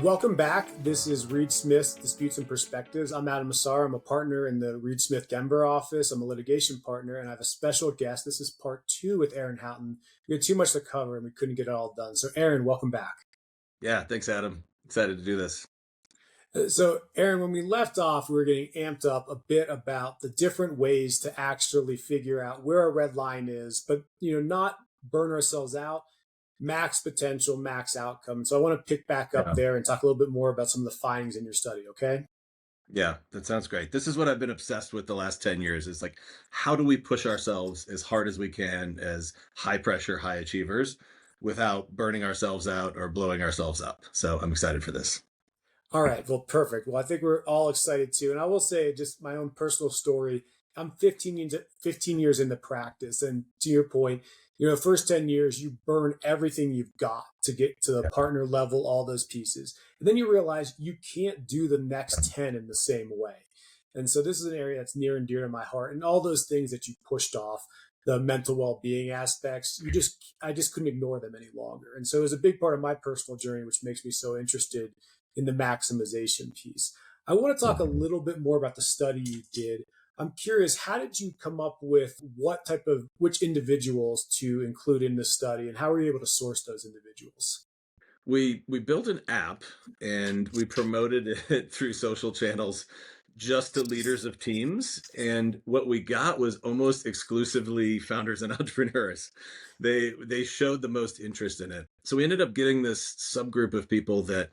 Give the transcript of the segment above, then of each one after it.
Welcome back. This is Reed Smith's Disputes and Perspectives. I'm Adam Massar. I'm a partner in the Reed Smith Denver office. I'm a litigation partner, and I have a special guest. This is part two with Aaron Houghton. We had too much to cover, and we couldn't get it all done. So, Aaron, welcome back. Yeah, thanks, Adam. Excited to do this. So, Aaron, when we left off, we were getting amped up a bit about the different ways to actually figure out where a red line is, but not burn ourselves out. Max potential, max outcome. So I want to pick back up Yeah. there and talk a little bit more about some of the findings in your study, okay? Yeah, that sounds great. This is what I've been obsessed with the last 10 years. It's like, how do we push ourselves as hard as we can as high pressure, high achievers without burning ourselves out or blowing ourselves up? So I'm excited for this. All right, well, perfect. Well, I think we're all excited too. And I will say just my own personal story. I'm 15 years into practice. And to your point, first 10 years, you burn everything you've got to get to the partner level, all those pieces. And then you realize you can't do the next 10 in the same way. And so this is an area that's near and dear to my heart. And all those things that you pushed off, the mental well-being aspects, I just couldn't ignore them any longer. And so it was a big part of my personal journey, which makes me so interested in the maximization piece. I want to talk a little bit more about the study you did. I'm curious, how did you come up with which individuals to include in the study, and how were you able to source those individuals? We built an app and we promoted it through social channels just to leaders of teams. And what we got was almost exclusively founders and entrepreneurs. They showed the most interest in it. So we ended up getting this subgroup of people that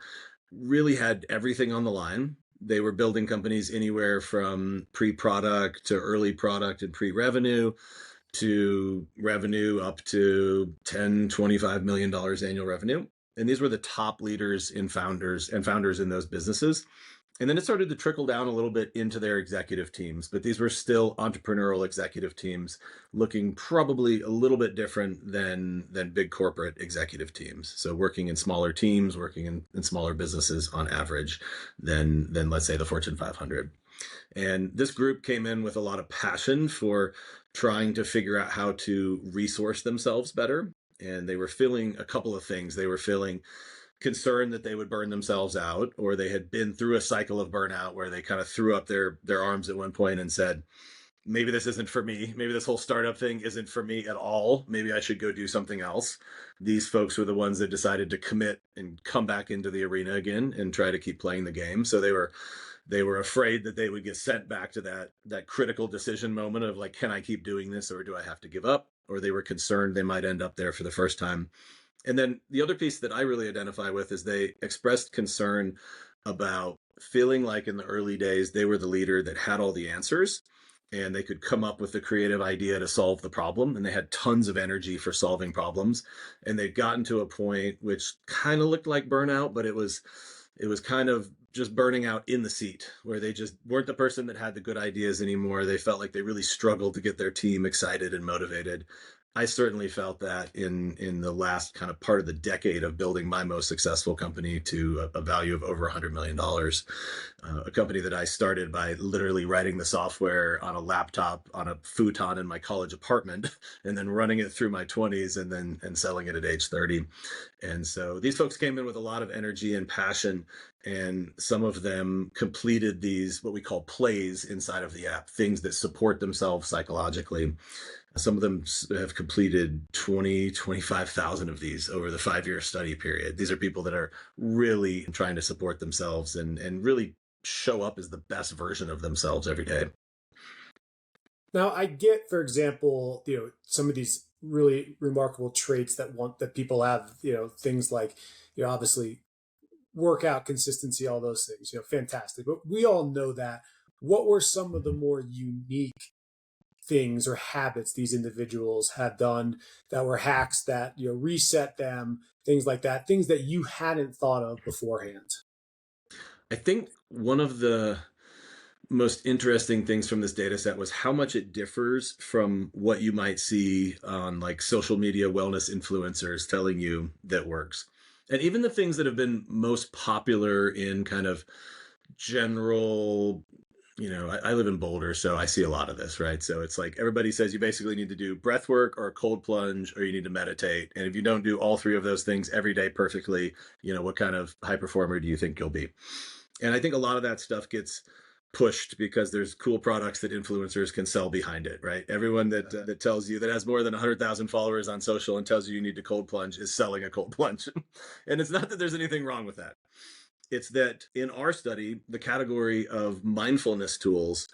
really had everything on the line. They were building companies anywhere from pre-product to early product and pre-revenue to revenue up to $10-25 million annual revenue. And these were the top leaders in founders in those businesses. And then it started to trickle down a little bit into their executive teams, but these were still entrepreneurial executive teams looking probably a little bit different than big corporate executive teams. So working in smaller teams, working in smaller businesses on average than let's say the Fortune 500. And this group came in with a lot of passion for trying to figure out how to resource themselves better. And they were feeling a couple of things. They were feeling concerned that they would burn themselves out, or they had been through a cycle of burnout where they kind of threw up their arms at one point and said, maybe this isn't for me. Maybe this whole startup thing isn't for me at all. Maybe I should go do something else. These folks were the ones that decided to commit and come back into the arena again and try to keep playing the game. So they were afraid that they would get sent back to that critical decision moment of like, can I keep doing this or do I have to give up? Or they were concerned they might end up there for the first time. And then the other piece that I really identify with is they expressed concern about feeling like in the early days, they were the leader that had all the answers and they could come up with the creative idea to solve the problem. And they had tons of energy for solving problems. And they'd gotten to a point which kind of looked like burnout, but it was kind of just burning out in the seat where they just weren't the person that had the good ideas anymore. They felt like they really struggled to get their team excited and motivated. I certainly felt that in the last kind of part of the decade of building my most successful company to a value of over $100 million. A company that I started by literally writing the software on a laptop on a futon in my college apartment and then running it through my 20s and selling it at age 30. And so these folks came in with a lot of energy and passion, and some of them completed these, what we call plays inside of the app, things that support themselves psychologically. Some of them have completed 25,000 of these over the 5-year study period. These are people that are really trying to support themselves and really show up as the best version of themselves every day. Now, I get, for example, some of these really remarkable traits that people have, things like, obviously workout consistency, all those things, fantastic. But we all know that. What were some of the more unique things or habits these individuals had done that were hacks that reset them, things like that, things that you hadn't thought of beforehand? I think one of the most interesting things from this data set was how much it differs from what you might see on like social media wellness influencers telling you that works. And even the things that have been most popular in kind of general I live in Boulder, so I see a lot of this, right? So it's like everybody says you basically need to do breath work or a cold plunge or you need to meditate. And if you don't do all three of those things every day perfectly, what kind of high performer do you think you'll be? And I think a lot of that stuff gets pushed because there's cool products that influencers can sell behind it, right? Everyone that tells you that has more than 100,000 followers on social and tells you need to cold plunge is selling a cold plunge. And it's not that there's anything wrong with that. It's that in our study, the category of mindfulness tools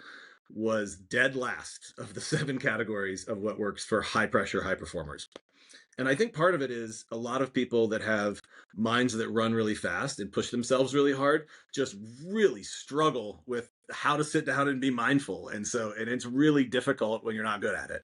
was dead last of the 7 categories of what works for high pressure, high performers. And I think part of it is a lot of people that have minds that run really fast and push themselves really hard just really struggle with how to sit down and be mindful. And it's really difficult when you're not good at it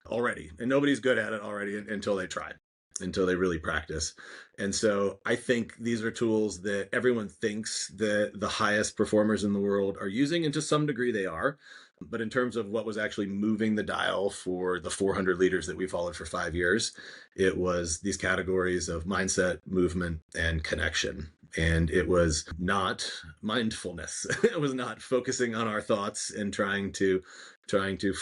already. And nobody's good at it already until they try, until they really practice. And so I think these are tools that everyone thinks that the highest performers in the world are using, and to some degree they are. But in terms of what was actually moving the dial for the 400 leaders that we followed for 5 years, it was these categories of mindset, movement, and connection. And it was not mindfulness. It was not focusing on our thoughts and trying to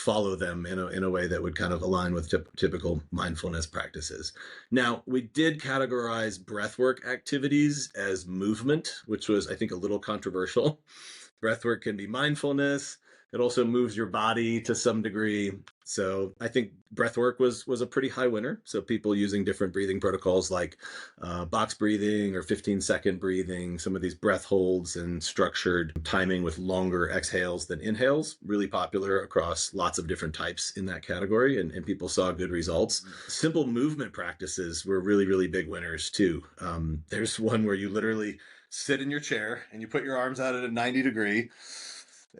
follow them in a way that would kind of align with typical mindfulness practices. Now, we did categorize breathwork activities as movement, which was, I think, a little controversial. Breathwork can be mindfulness. It also moves your body to some degree. So I think breathwork was a pretty high winner. So people using different breathing protocols like box breathing or 15-second breathing, some of these breath holds and structured timing with longer exhales than inhales, really popular across lots of different types in that category. And people saw good results. Simple movement practices were really, really big winners too. There's one where you literally sit in your chair and you put your arms out at a 90 degree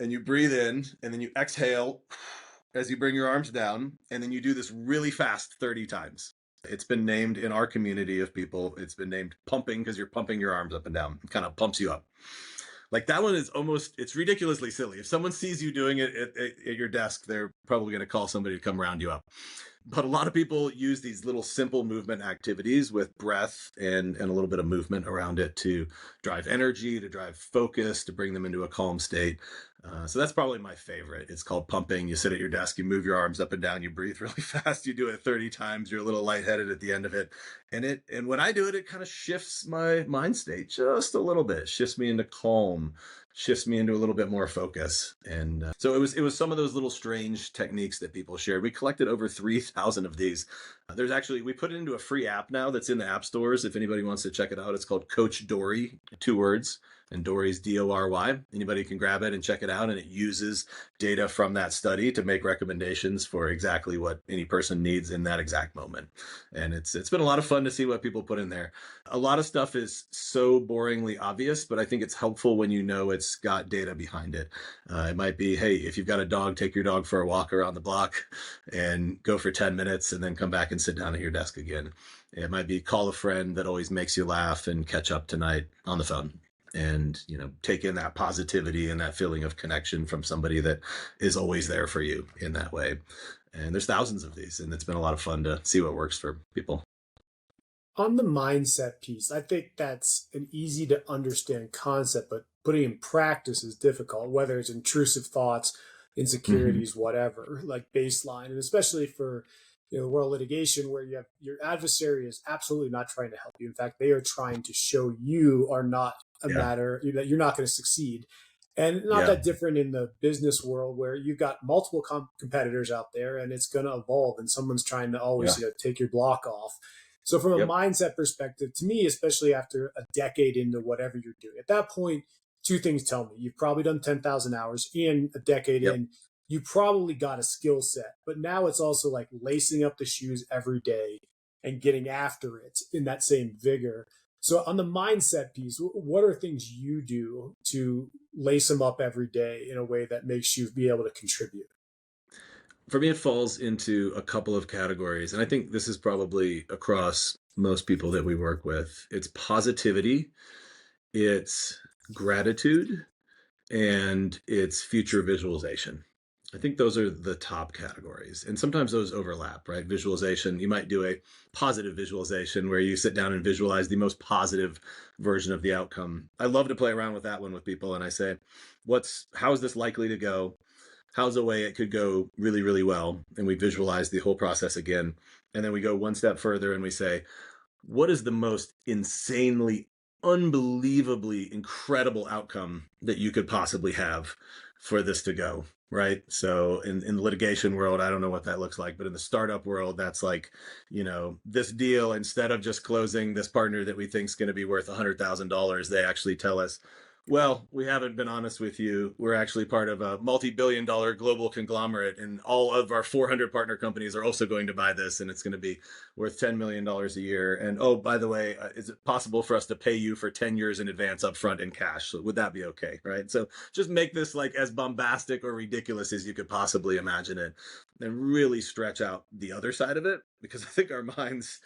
and you breathe in and then you exhale as you bring your arms down, and then you do this really fast 30 times. It's been named in our community of people, it's been named pumping because you're pumping your arms up and down. It kind of pumps you up. Like that one is it's ridiculously silly. If someone sees you doing it at your desk, they're probably going to call somebody to come round you up. But a lot of people use these little simple movement activities with breath and a little bit of movement around it to drive energy, to drive focus, to bring them into a calm state. So that's probably my favorite. It's called pumping. You sit at your desk, you move your arms up and down, you breathe really fast, you do it 30 times, you're a little lightheaded at the end of it. And when I do it, it kind of shifts my mind state just a little bit, shifts me into calm, shifts me into a little bit more focus. And so it was some of those little strange techniques that people shared. We collected over 3,000 of these. We put it into a free app now that's in the app stores. If anybody wants to check it out, it's called Coach Dory, 2 words. And Dory's Dory. Anybody can grab it and check it out. And it uses data from that study to make recommendations for exactly what any person needs in that exact moment. And it's been a lot of fun to see what people put in there. A lot of stuff is so boringly obvious, but I think it's helpful when you know it's got data behind it. It might be, hey, if you've got a dog, take your dog for a walk around the block and go for 10 minutes and then come back and sit down at your desk again. It might be call a friend that always makes you laugh and catch up tonight on the phone. And, take in that positivity and that feeling of connection from somebody that is always there for you in that way. And there's thousands of these, and it's been a lot of fun to see what works for people. On the mindset piece, I think that's an easy to understand concept, but putting in practice is difficult, whether it's intrusive thoughts, insecurities, whatever, like baseline. And especially for world litigation, where you have your adversary is absolutely not trying to help you. In fact, they are trying to show you are not a matter that you're not going to succeed. And not that different in the business world, where you've got multiple competitors out there, and it's going to evolve, and someone's trying to always take your block off. So from a mindset perspective, to me, especially after a decade into whatever you're doing, at that point, 2 things tell me: you've probably done 10,000 hours in a decade in. You probably got a skill set, but now it's also like lacing up the shoes every day and getting after it in that same vigor. So on the mindset piece, what are things you do to lace them up every day in a way that makes you be able to contribute? For me, it falls into a couple of categories. And I think this is probably across most people that we work with. It's positivity, it's gratitude, and it's future visualization. I think those are the top categories. And sometimes those overlap, right? Visualization, you might do a positive visualization where you sit down and visualize the most positive version of the outcome. I love to play around with that one with people. And I say, how is this likely to go? How's a way it could go really, really well? And we visualize the whole process again. And then we go one step further and we say, what is the most insanely, unbelievably incredible outcome that you could possibly have for this to go? Right. So in the litigation world, I don't know what that looks like, but in the startup world, that's like, this deal, instead of just closing this partner that we think is going to be worth $100,000, they actually tell us, well, we haven't been honest with you. We're actually part of a multi-billion-dollar global conglomerate, and all of our 400 partner companies are also going to buy this, and it's going to be worth $10 million a year. And oh, by the way, is it possible for us to pay you for 10 years in advance upfront in cash? So would that be okay? Right. So just make this like as bombastic or ridiculous as you could possibly imagine it, and really stretch out the other side of it, because I think our minds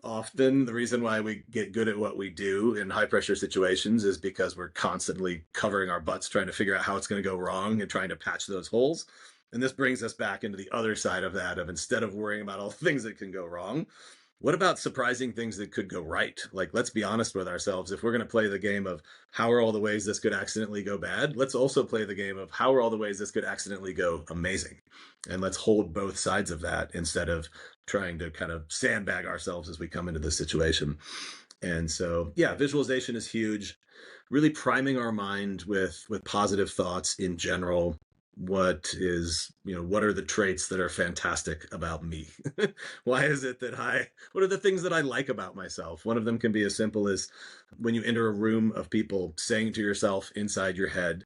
often, the reason why we get good at what we do in high pressure situations is because we're constantly covering our butts trying to figure out how it's going to go wrong and trying to patch those holes. And this brings us back into the other side of that, of instead of worrying about all the things that can go wrong, what about surprising things that could go right? Like, let's be honest with ourselves. If we're going to play the game of how are all the ways this could accidentally go bad, let's also play the game of how are all the ways this could accidentally go amazing. And let's hold both sides of that instead of trying to kind of sandbag ourselves as we come into this situation. And so, yeah, visualization is huge. Really priming our mind with positive thoughts in general. What are the traits that are fantastic about me? Why is it what are the things that I like about myself? One of them can be as simple as when you enter a room of people, saying to yourself inside your head,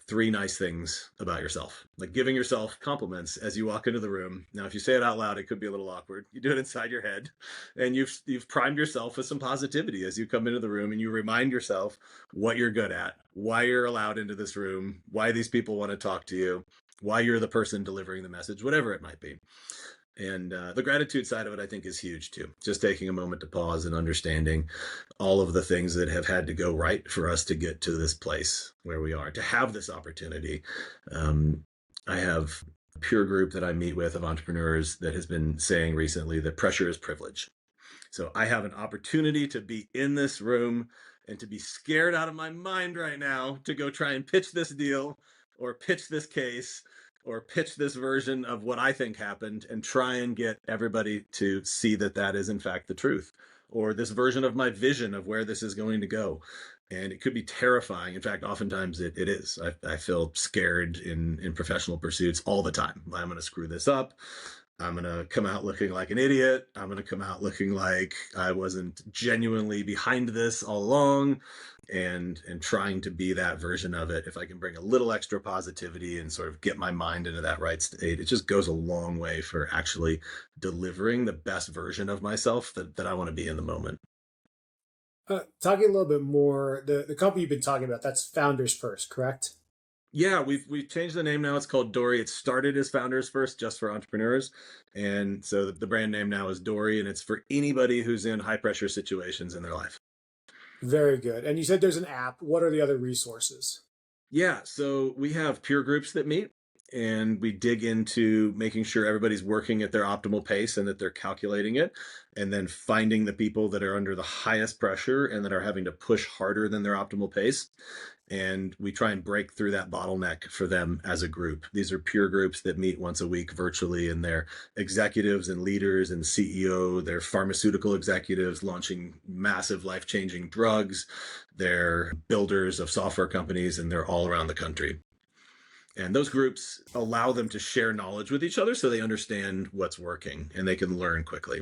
3 nice things about yourself, like giving yourself compliments as you walk into the room. Now, if you say it out loud, it could be a little awkward. You do it inside your head, and you've primed yourself with some positivity as you come into the room, and you remind yourself what you're good at, why you're allowed into this room, why these people want to talk to you, why you're the person delivering the message, whatever it might be. And the gratitude side of it, I think, is huge too. Just taking a moment to pause and understanding all of the things that have had to go right for us to get to this place where we are, to have this opportunity. I have a peer group that I meet with of entrepreneurs that has been saying recently that pressure is privilege. So I have an opportunity to be in this room and to be scared out of my mind right now to go try and pitch this deal or pitch this case or pitch this version of what I think happened and try and get everybody to see that that is in fact the truth, or this version of my vision of where this is going to go. And it could be terrifying. In fact, oftentimes it is. I feel scared in professional pursuits all the time. I'm going to screw this up. I'm going to come out looking like an idiot. I'm going to come out looking like I wasn't genuinely behind this all along, and trying to be that version of it. If I can bring a little extra positivity and sort of get my mind into that right state, it just goes a long way for actually delivering the best version of myself that I want to be in the moment. Talking a little bit more, the company you've been talking about, that's Founders First, correct? Yeah, we've changed the name now. It's called Dory. It started as Founders First, just for entrepreneurs, and so the brand name now is Dory, and it's for anybody who's in high pressure situations in their life. Very good. And you said there's an app. What are the other resources? Yeah, so we have peer groups that meet, and we dig into making sure everybody's working at their optimal pace and that they're calculating it, and then finding the people that are under the highest pressure and that are having to push harder than their optimal pace. And we try and break through that bottleneck for them as a group. These are peer groups that meet once a week virtually, and they're executives and leaders and CEO, they're pharmaceutical executives launching massive life-changing drugs, they're builders of software companies, and they're all around the country. And those groups allow them to share knowledge with each other so they understand what's working and they can learn quickly.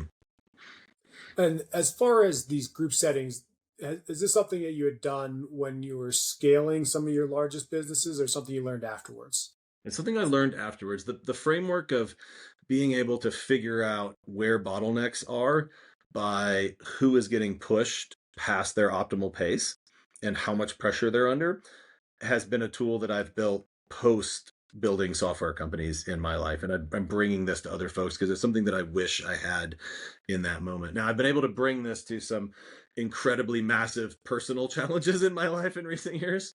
And as far as these group settings, is this something that you had done when you were scaling some of your largest businesses, or something you learned afterwards? It's something I learned afterwards. The framework of being able to figure out where bottlenecks are by who is getting pushed past their optimal pace and how much pressure they're under has been a tool that I've built post building software companies in my life. And I'm bringing this to other folks because it's something that I wish I had in that moment. Now, I've been able to bring this to some incredibly massive personal challenges in my life in recent years.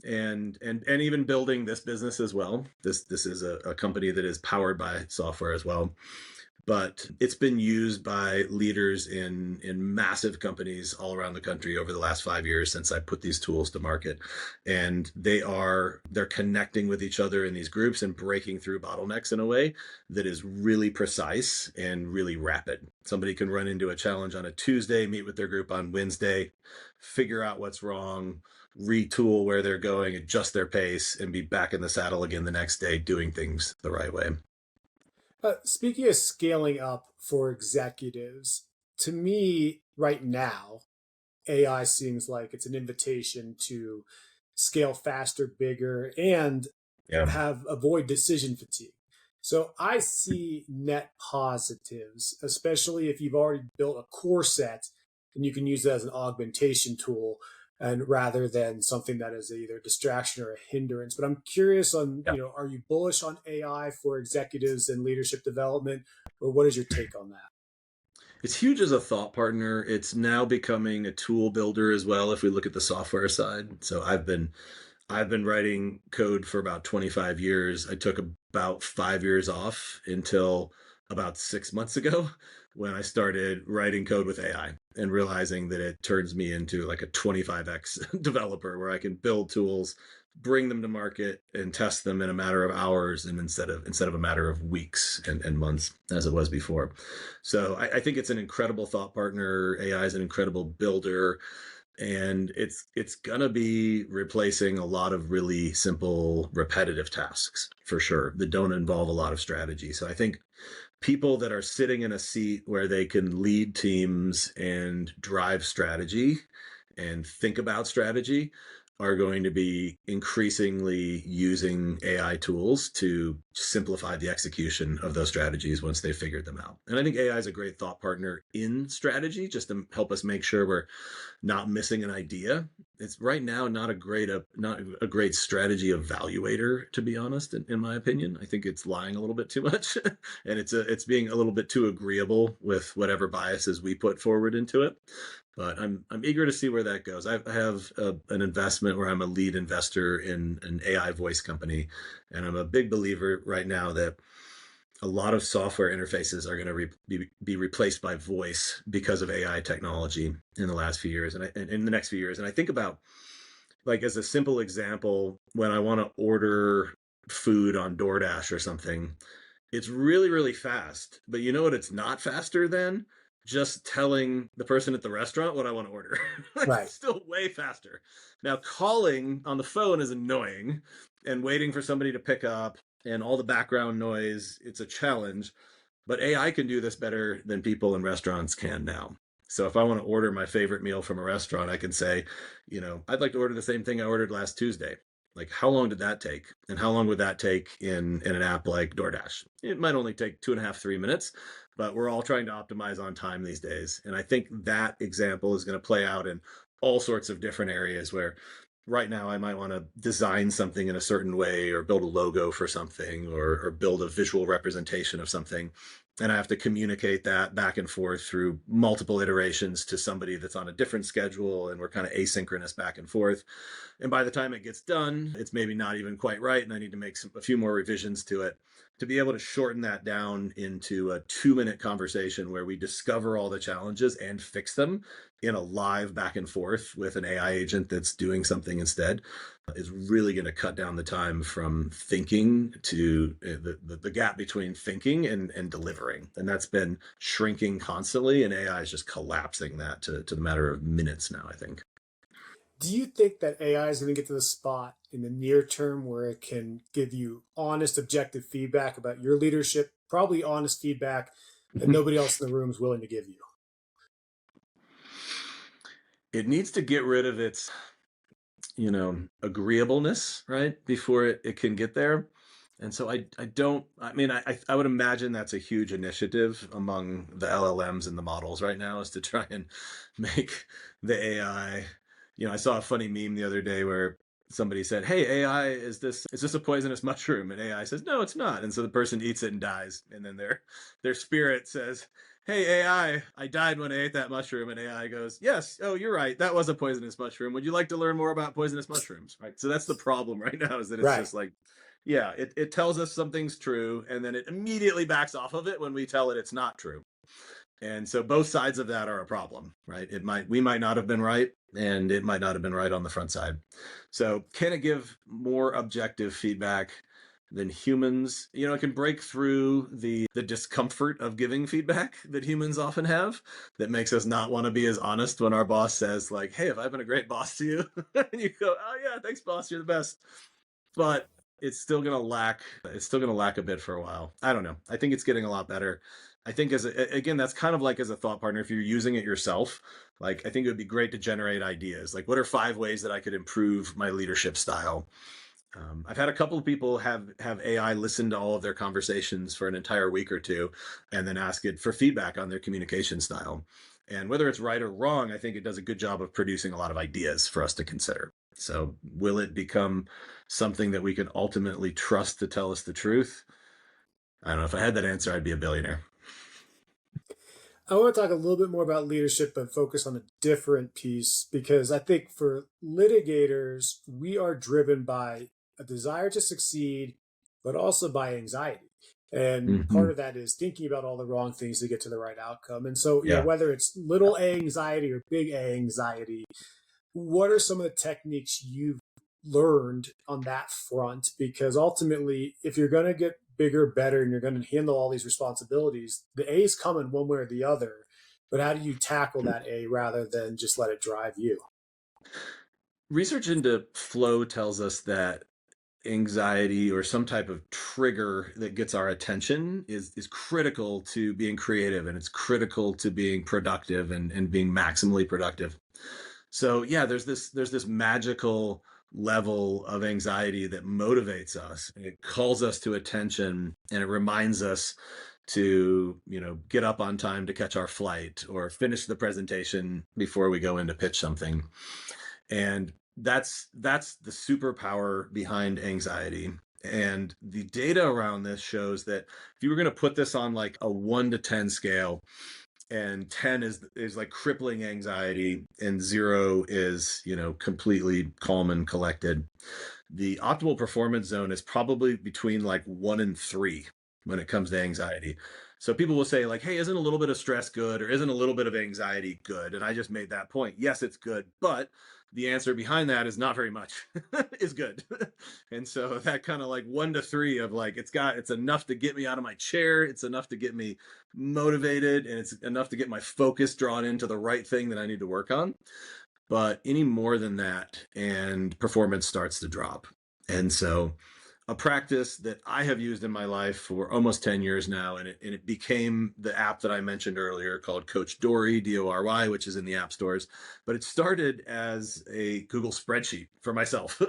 and even building this business as well. This is a company that is powered by software as well, but it's been used by leaders in massive companies all around the country over the last 5 years since I put these tools to market. And they're connecting with each other in these groups and breaking through bottlenecks in a way that is really precise and really rapid. Somebody can run into a challenge on a Tuesday, meet with their group on Wednesday, figure out what's wrong, retool where they're going, adjust their pace, and be back in the saddle again the next day doing things the right way. Speaking of scaling up for executives, to me right now, AI seems like it's an invitation to scale faster, bigger, and Yeah. have avoid decision fatigue. So I see net positives, especially if you've already built a core set and you can use that as an augmentation tool and rather than something that is either a distraction or a hindrance. But I'm curious on, are you bullish on AI for executives and leadership development, or what is your take on that? It's huge as a thought partner. It's now becoming a tool builder as well if we look at the software side. So I've been writing code for about 25 years. I took about 5 years off until about 6 months ago when I started writing code with AI and realizing that it turns me into like a 25x developer where I can build tools, bring them to market and test them in a matter of hours and instead of a matter of weeks and months as it was before. So I think it's an incredible thought partner. AI is an incredible builder, and it's gonna be replacing a lot of really simple repetitive tasks for sure that don't involve a lot of strategy. So I think people that are sitting in a seat where they can lead teams and drive strategy and think about strategy are going to be increasingly using AI tools to simplify the execution of those strategies once they've figured them out. And I think AI is a great thought partner in strategy just to help us make sure we're not missing an idea. It's right now not a great strategy evaluator, to be honest, in my opinion. I think it's lying a little bit too much, and it's being a little bit too agreeable with whatever biases we put forward into it. But I'm eager to see where that goes. I have an investment where I'm a lead investor in an AI voice company, and I'm a big believer right now that a lot of software interfaces are going to be replaced by voice because of AI technology in the last few years and in the next few years. And I think about, like, as a simple example, when I want to order food on DoorDash or something, it's really, really fast. But you know what? It's not faster than just telling the person at the restaurant what I want to order. Like, Right. it's still way faster. Now, calling on the phone is annoying and waiting for somebody to pick up and all the background noise. It's a challenge. But AI can do this better than people in restaurants can now. So if I want to order my favorite meal from a restaurant, I can say, I'd like to order the same thing I ordered last Tuesday. Like, how long did that take? And how long would that take in an app like DoorDash? It might only take 2.5, 3 minutes, but we're all trying to optimize on time these days. And I think that example is going to play out in all sorts of different areas where right now I might want to design something in a certain way or build a logo for something or build a visual representation of something. And I have to communicate that back and forth through multiple iterations to somebody that's on a different schedule. And we're kind of asynchronous back and forth. And by the time it gets done, it's maybe not even quite right. And I need to make a few more revisions to it to be able to shorten that down into a 2-minute conversation where we discover all the challenges and fix them in a live back and forth with an AI agent that's doing something instead is really going to cut down the time from thinking to the gap between thinking and delivering. And that's been shrinking constantly. And AI is just collapsing that to the matter of minutes now, I think. Do you think that AI is going to get to the spot in the near term where it can give you honest, objective feedback about your leadership, probably honest feedback that nobody else in the room is willing to give you? It needs to get rid of its agreeableness, right? Before it can get there. And so I don't, I mean, I would imagine that's a huge initiative among the LLMs and the models right now is to try and make the AI, I saw a funny meme the other day where somebody said, "Hey, AI, is this a poisonous mushroom?" And AI says, "No, it's not." And so the person eats it and dies. And then their spirit says, "Hey, AI, I died when I ate that mushroom." And AI goes, "Yes, oh, you're right. That was a poisonous mushroom. Would you like to learn more about poisonous mushrooms?" Right. So that's the problem right now, is that it's Right. just like, yeah, it tells us something's true, and then it immediately backs off of it when we tell it it's not true. And so both sides of that are a problem, right? We might not have been right, and it might not have been right on the front side. So can it give more objective feedback than humans? It can break through the discomfort of giving feedback that humans often have, that makes us not want to be as honest when our boss says, like, "Hey, have I been a great boss to you?" And you go, "Oh yeah, thanks boss, you're the best." But it's still going to lack a bit for a while. I don't know. I think it's getting a lot better. I think, again, that's kind of like, as a thought partner, if you're using it yourself, like, I think it would be great to generate ideas. Like, what are 5 ways that I could improve my leadership style? I've had a couple of people have AI listen to all of their conversations for an entire week or two, and then ask it for feedback on their communication style. And whether it's right or wrong, I think it does a good job of producing a lot of ideas for us to consider. So will it become something that we can ultimately trust to tell us the truth? I don't know. If I had that answer, I'd be a billionaire. I want to talk a little bit more about leadership, but focus on a different piece, because I think for litigators, we are driven by a desire to succeed, but also by anxiety. And part Mm-hmm. of that is thinking about all the wrong things to get to the right outcome. And so, Yeah. whether it's little a anxiety or big a anxiety, what are some of the techniques you've learned on that front? Because ultimately, if you're going to get bigger, better, and you're going to handle all these responsibilities, the A is coming one way or the other. But how do you tackle that A rather than just let it drive you? Research into flow tells us that anxiety, or some type of trigger that gets our attention, is critical to being creative, and it's critical to being productive, and being maximally productive. So yeah, there's this magical level of anxiety that motivates us, and it calls us to attention, and it reminds us to, get up on time to catch our flight, or finish the presentation before we go in to pitch something. And that's the superpower behind anxiety. And the data around this shows that if you were going to put this on like a 1 to 10 scale, and 10 is like crippling anxiety, and 0 is, completely calm and collected, the optimal performance zone is probably between like 1 and 3 when it comes to anxiety. So people will say, like, "Hey, isn't a little bit of stress good, or isn't a little bit of anxiety good?" And I just made that point. Yes, it's good, but the answer behind that is not very much is good. And so that kind of like 1 to 3 of like, it's enough to get me out of my chair, it's enough to get me motivated, and it's enough to get my focus drawn into the right thing that I need to work on. But any more than that, and performance starts to drop. And so a practice that I have used in my life for almost 10 years now, and it became the app that I mentioned earlier, called Coach Dory, Dory, which is in the app stores. But it started as a Google spreadsheet for myself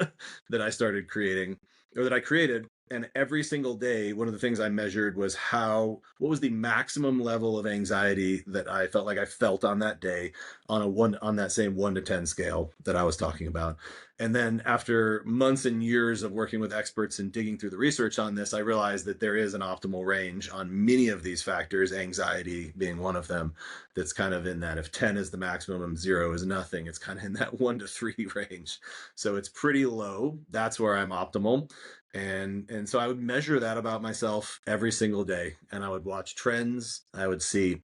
that I started creating, or that I created. And every single day, one of the things I measured was what was the maximum level of anxiety that I felt like I felt on that day, on that same 1 to 10 scale that I was talking about. And then after months and years of working with experts and digging through the research on this, I realized that there is an optimal range on many of these factors, anxiety being one of them, that's kind of in that, if 10 is the maximum and 0 is nothing, it's kind of in that 1 to 3 range. So it's pretty low. That's where I'm optimal. And so I would measure that about myself every single day, and I would watch trends. I would see,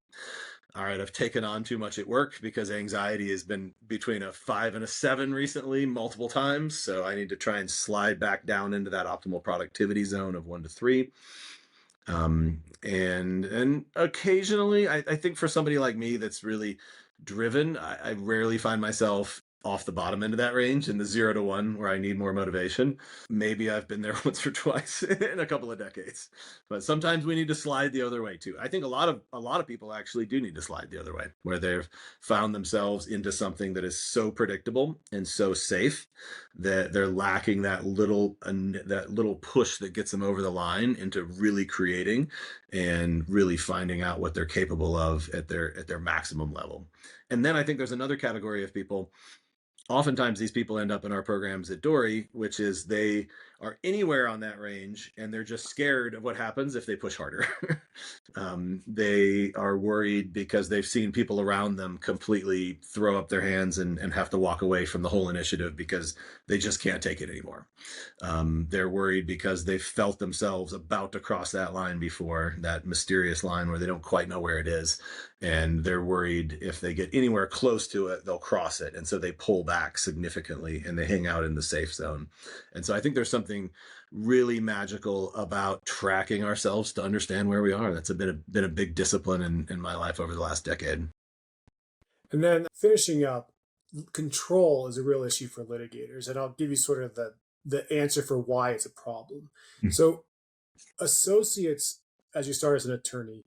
all right, I've taken on too much at work, because anxiety has been between a 5 and a 7 recently, multiple times. So I need to try and slide back down into that optimal productivity zone of 1 to 3. And occasionally, I think for somebody like me that's really driven, I rarely find myself off the bottom end of that range, in the 0 to 1, where I need more motivation. Maybe I've been there once or twice in a couple of decades. But sometimes we need to slide the other way too. I think a lot of people actually do need to slide the other way, where they've found themselves into something that is so predictable and so safe that they're lacking that little push that gets them over the line into really creating, and really finding out what they're capable of at their maximum level. And then I think there's another category of people oftentimes these people end up in our programs at Dory, which is they are anywhere on that range and they're just scared of what happens if they push harder. They are worried because they've seen people around them completely throw up their hands and have to walk away from the whole initiative because they just can't take it anymore. They're worried because they've felt themselves about to cross that line before, that mysterious line where they don't quite know where it is. And they're worried if they get anywhere close to it, they'll cross it. And so they pull back significantly and they hang out in the safe zone. And so I think there's something really magical about tracking ourselves to understand where we are. That's been a big discipline in my life over the last decade. And then finishing up, control is a real issue for litigators, and I'll give you sort of the answer for why it's a problem. So associates, as you start as an attorney,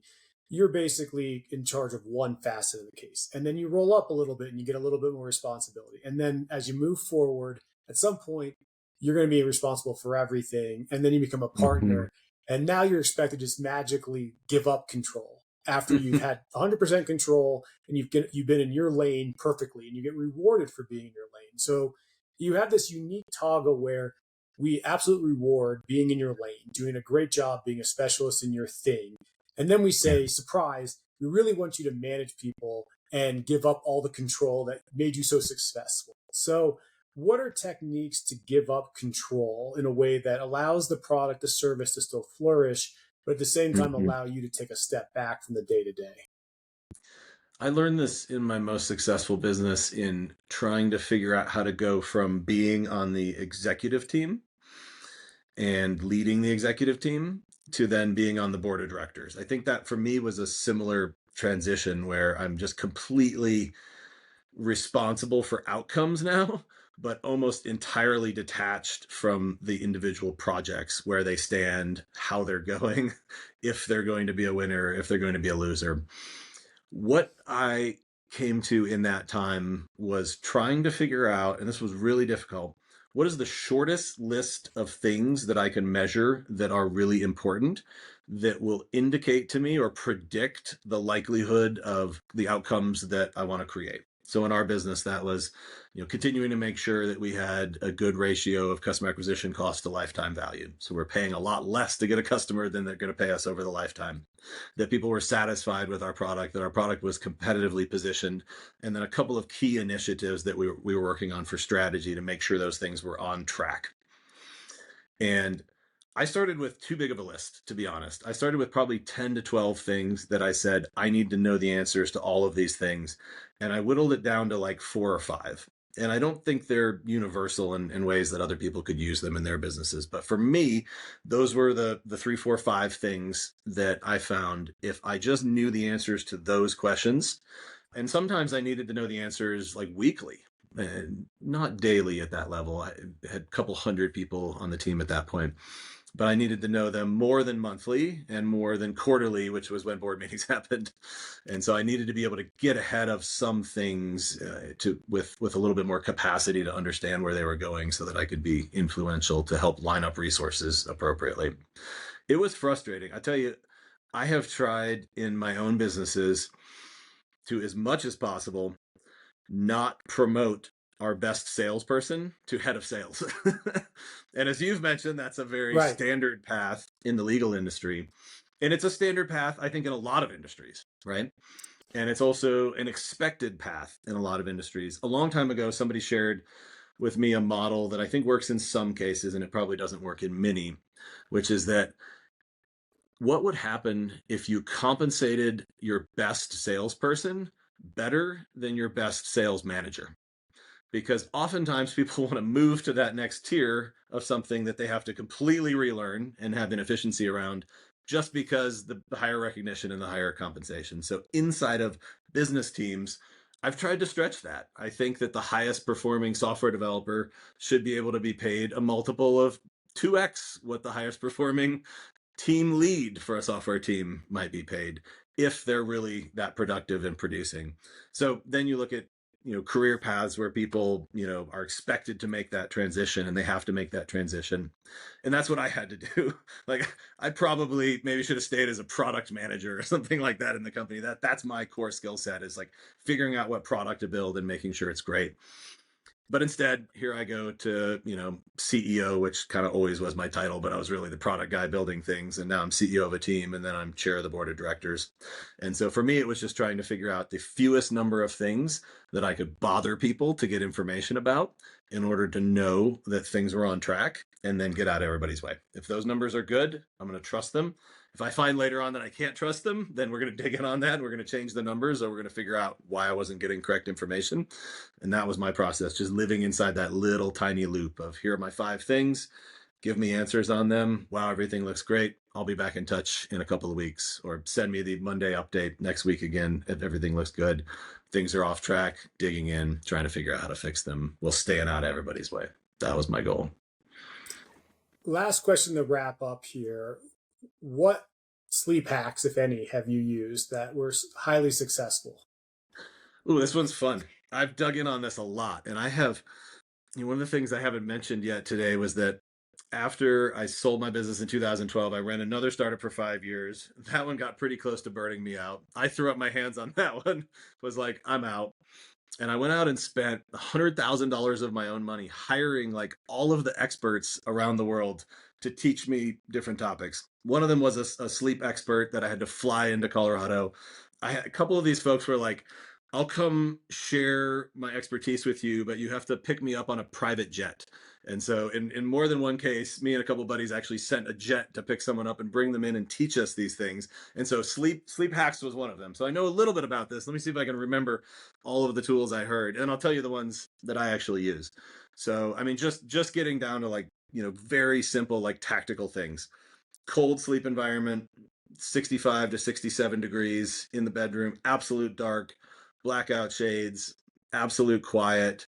you're basically in charge of one facet of the case. And then you roll up a little bit and you get a little bit more responsibility. And then as you move forward, at some point, you're going to be responsible for everything. And then you become a Mhm. partner. And now you're expected to just magically give up control after you've had 100% control and you've been in your lane perfectly and you get rewarded for being in your lane. So you have this unique toggle where we absolutely reward being in your lane, doing a great job, being a specialist in your thing. And then we Yeah. say, surprise, we really want you to manage people and give up all the control that made you so successful. So, what are techniques to give up control in a way that allows the product, the service to still flourish, but at the same time Mhm. allow you to take a step back from the day to day? I learned this in my most successful business in trying to figure out how to go from being on the executive team and leading the executive team to then being on the board of directors. I think that for me was a similar transition where I'm just completely responsible for outcomes now, but almost entirely detached from the individual projects, where they stand, how they're going, if they're going to be a winner, if they're going to be a loser. What I came to in that time was trying to figure out, and this was really difficult, what is the shortest list of things that I can measure that are really important that will indicate to me or predict the likelihood of the outcomes that I want to create. So in our business, that was, continuing to make sure that we had a good ratio of customer acquisition cost to lifetime value. So we're paying a lot less to get a customer than they're going to pay us over the lifetime, that people were satisfied with our product, that our product was competitively positioned, and then a couple of key initiatives that we were working on for strategy to make sure those things were on track. And I started with too big of a list, to be honest. I started with probably 10 to 12 things that I said, I need to know the answers to all of these things. And I whittled it down to like 4 or 5. And I don't think they're universal in ways that other people could use them in their businesses. But for me, those were the 3, 4, 5 things that I found. If I just knew the answers to those questions, and sometimes I needed to know the answers like weekly and not daily at that level. I had a couple hundred people on the team at that point, but I needed to know them more than monthly and more than quarterly, which was when board meetings happened. And so I needed to be able to get ahead of some things to with a little bit more capacity to understand where they were going, so that I could be influential to help line up resources appropriately. It was frustrating. I tell you, I have tried in my own businesses to, as much as possible, not promote our best salesperson to head of sales. And as you've mentioned, that's a very Right. standard path in the legal industry. And it's a standard path, I think, in a lot of industries, right? And it's also an expected path in a lot of industries. A long time ago, somebody shared with me a model that I think works in some cases, and it probably doesn't work in many, which is that what would happen if you compensated your best salesperson better than your best sales manager? Because oftentimes people want to move to that next tier of something that they have to completely relearn and have inefficiency around, just because the higher recognition and the higher compensation. So inside of business teams, I've tried to stretch that. I think that the highest performing software developer should be able to be paid a multiple of 2x what the highest performing team lead for a software team might be paid, if they're really that productive and producing. So then you look at, career paths where people, are expected to make that transition, and they have to make that transition. And that's what I had to do. Like, I probably maybe should have stayed as a product manager or something like that in the company. That's my core skill set, is like figuring out what product to build and making sure it's great. But instead, here I go to, CEO, which kind of always was my title, but I was really the product guy building things. And now I'm CEO of a team, and then I'm chair of the board of directors. And so for me, it was just trying to figure out the fewest number of things that I could bother people to get information about in order to know that things were on track and then get out of everybody's way. If those numbers are good, I'm going to trust them. If I find later on that I can't trust them, then we're going to dig in on that and we're going to change the numbers, or we're going to figure out why I wasn't getting correct information. And that was my process, just living inside that little tiny loop of, here are my 5 things, give me answers on them. Wow, everything looks great. I'll be back in touch in a couple of weeks, or send me the Monday update next week again if everything looks good. Things are off track, digging in, trying to figure out how to fix them while staying out of everybody's way. That was my goal. Last question to wrap up here. What sleep hacks, if any, have you used that were highly successful? Ooh, this one's fun. I've dug in on this a lot. And I have, one of the things I haven't mentioned yet today was that after I sold my business in 2012, I ran another startup for 5 years. That one got pretty close to burning me out. I threw up my hands on that one, was like, I'm out. And I went out and spent $100,000 of my own money hiring like all of the experts around the world to teach me different topics. One of them was a sleep expert that I had to fly into Colorado. I had a couple of these folks were like, I'll come share my expertise with you, but you have to pick me up on a private jet. And so in more than one case, me and a couple of buddies actually sent a jet to pick someone up and bring them in and teach us these things. And so sleep hacks was one of them. So I know a little bit about this. Let me see if I can remember all of the tools I heard. And I'll tell you the ones that I actually use. So, I mean, just getting down to like, very simple, like tactical things. Cold sleep environment, 65 to 67 degrees in the bedroom, absolute dark, blackout shades, absolute quiet,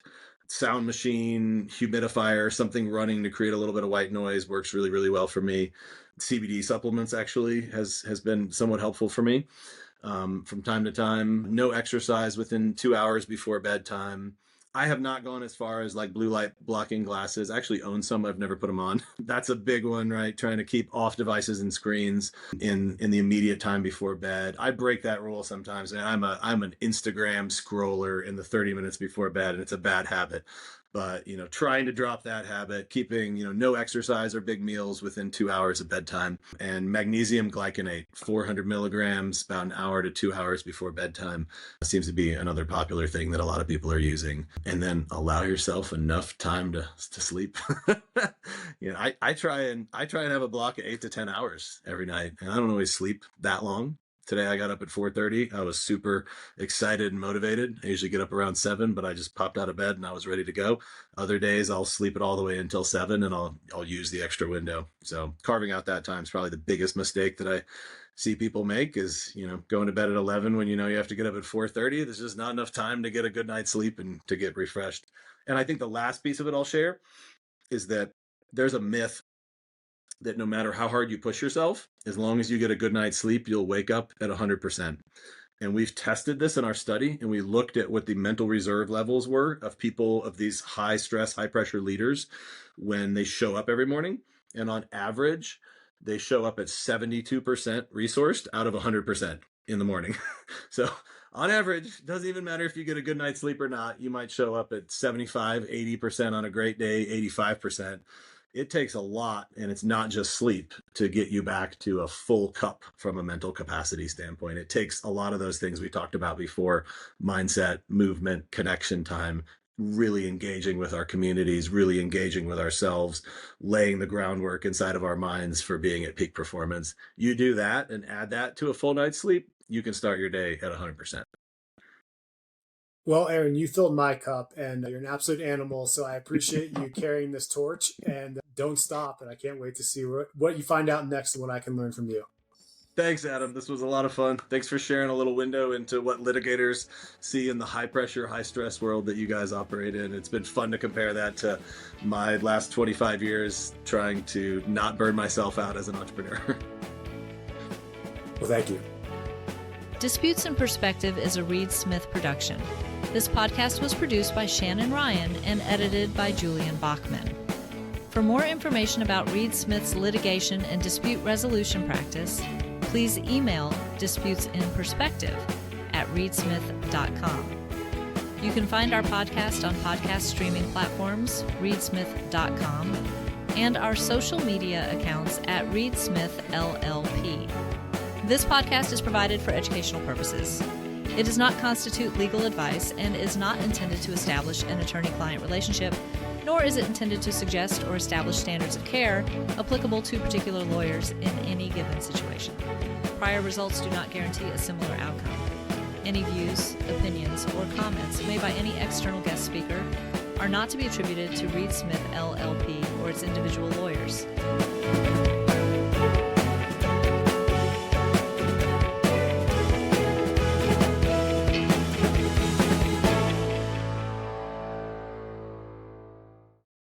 sound machine, humidifier, something running to create a little bit of white noise works really, really well for me. CBD supplements actually has been somewhat helpful for me from time to time. No exercise within 2 hours before bedtime. I have not gone as far as like blue light blocking glasses. I actually own some. I've never put them on. That's a big one, right? Trying to keep off devices and screens in the immediate time before bed. I break that rule sometimes. And I'm an Instagram scroller in the 30 minutes before bed, and it's a bad habit. But, trying to drop that habit, keeping, no exercise or big meals within 2 hours of bedtime, and magnesium glycinate, 400 milligrams, about an hour to 2 hours before bedtime seems to be another popular thing that a lot of people are using. And then allow yourself enough time to sleep. I try and have a block of 8 to 10 hours every night, and I don't always sleep that long. Today I got up at 4:30. I was super excited and motivated. I usually get up around 7, but I just popped out of bed and I was ready to go. Other days I'll sleep it all the way until 7, and I'll use the extra window. So carving out that time is probably the biggest mistake that I see people make is, going to bed at 11 when you have to get up at 4:30. There's just not enough time to get a good night's sleep and to get refreshed. And I think the last piece of it I'll share is that there's a myth that no matter how hard you push yourself, as long as you get a good night's sleep, you'll wake up at 100%. And we've tested this in our study, and we looked at what the mental reserve levels were of people, of these high stress, high pressure leaders when they show up every morning. And on average, they show up at 72% resourced out of 100% in the morning. So on average, doesn't even matter if you get a good night's sleep or not, you might show up at 75, 80% on a great day, 85%. It takes a lot, and it's not just sleep, to get you back to a full cup from a mental capacity standpoint. It takes a lot of those things we talked about before: mindset, movement, connection time, really engaging with our communities, really engaging with ourselves, laying the groundwork inside of our minds for being at peak performance. You do that and add that to a full night's sleep, you can start your day at 100%. Well, Aaron, you filled my cup, and you're an absolute animal. So I appreciate you carrying this torch, and don't stop. And I can't wait to see what you find out next and what I can learn from you. Thanks, Adam. This was a lot of fun. Thanks for sharing a little window into what litigators see in the high pressure, high stress world that you guys operate in. It's been fun to compare that to my last 25 years trying to not burn myself out as an entrepreneur. Well, thank you. Disputes in Perspective is a Reed Smith production. This podcast was produced by Shannon Ryan and edited by Julian Bachman. For more information about Reed Smith's litigation and dispute resolution practice, please email disputesinperspective@reedsmith.com. You can find our podcast on podcast streaming platforms, reedsmith.com, and our social media accounts at reedsmithllp. This podcast is provided for educational purposes. It does not constitute legal advice and is not intended to establish an attorney-client relationship, nor is it intended to suggest or establish standards of care applicable to particular lawyers in any given situation. Prior results do not guarantee a similar outcome. Any views, opinions, or comments made by any external guest speaker are not to be attributed to Reed Smith LLP or its individual lawyers.